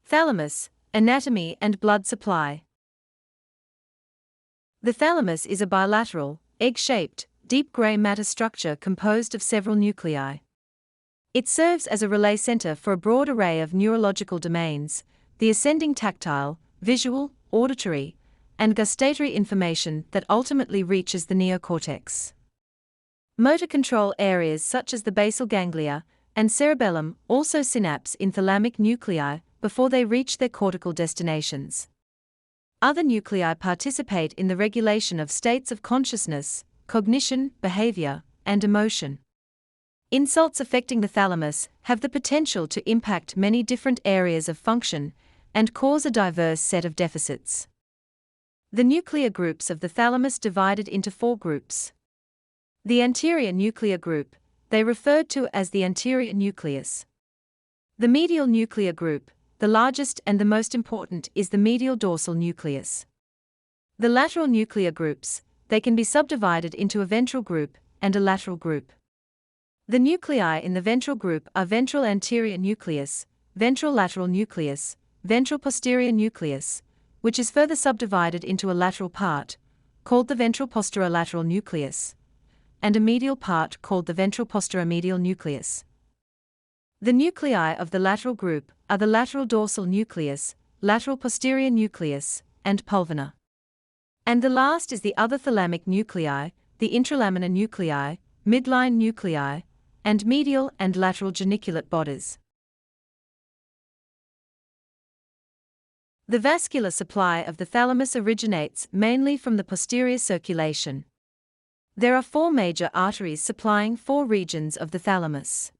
Thalamus, anatomy and blood supply. The thalamus is a bilateral, egg-shaped, deep gray matter structure composed of several nuclei. It serves as a relay center for a broad array of neurological domains, the ascending tactile, visual, auditory, and gustatory information that ultimately reaches the neocortex. Motor control areas such as the basal ganglia and cerebellum also synapse in thalamic nuclei before they reach their cortical destinations. Other nuclei participate in the regulation of states of consciousness, cognition, behavior, and emotion. Insults affecting the thalamus have the potential to impact many different areas of function and cause a diverse set of deficits. The nuclear groups of the thalamus divided into 4 groups. The anterior nuclear group, they referred to as the anterior nucleus. The medial nuclear group, the largest and the most important, is the medial dorsal nucleus. The lateral nuclear groups, they can be subdivided into a ventral group and a lateral group. The nuclei in the ventral group are ventral anterior nucleus, ventral lateral nucleus, ventral posterior nucleus, which is further subdivided into a lateral part, called the ventral posterolateral nucleus, and a medial part called the ventral posteromedial nucleus. The nuclei of the lateral group are the lateral dorsal nucleus, lateral posterior nucleus, and pulvinar. And the last is the other thalamic nuclei, the intralaminar nuclei, midline nuclei, and medial and lateral geniculate bodies. The vascular supply of the thalamus originates mainly from the posterior circulation. There are 4 major arteries supplying 4 regions of the thalamus.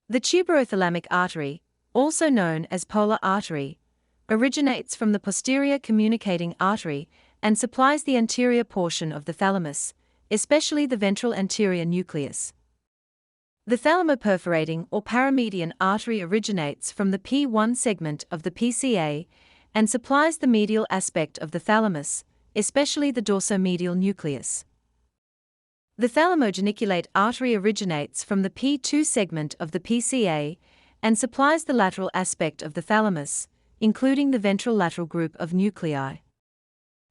The tuberothalamic artery, also known as polar artery, originates from the posterior communicating artery and supplies the anterior portion of the thalamus, especially the ventral anterior nucleus. The thalamoperforating or paramedian artery originates from the P1 segment of the PCA and supplies the medial aspect of the thalamus, especially the dorsomedial nucleus. The thalamo-geniculate artery originates from the P2 segment of the PCA and supplies the lateral aspect of the thalamus, including the ventral lateral group of nuclei.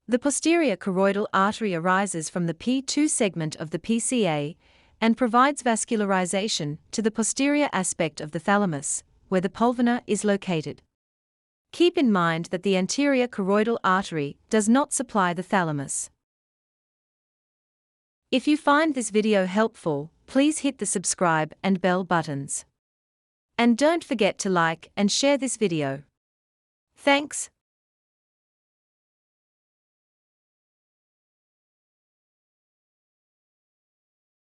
The posterior choroidal artery arises from the P2 segment of the PCA and provides vascularization to the posterior aspect of the thalamus, where the pulvinar is located. Keep in mind that the anterior choroidal artery does not supply the thalamus. If you find this video helpful, please hit the subscribe and bell buttons. And don't forget to like and share this video. Thanks.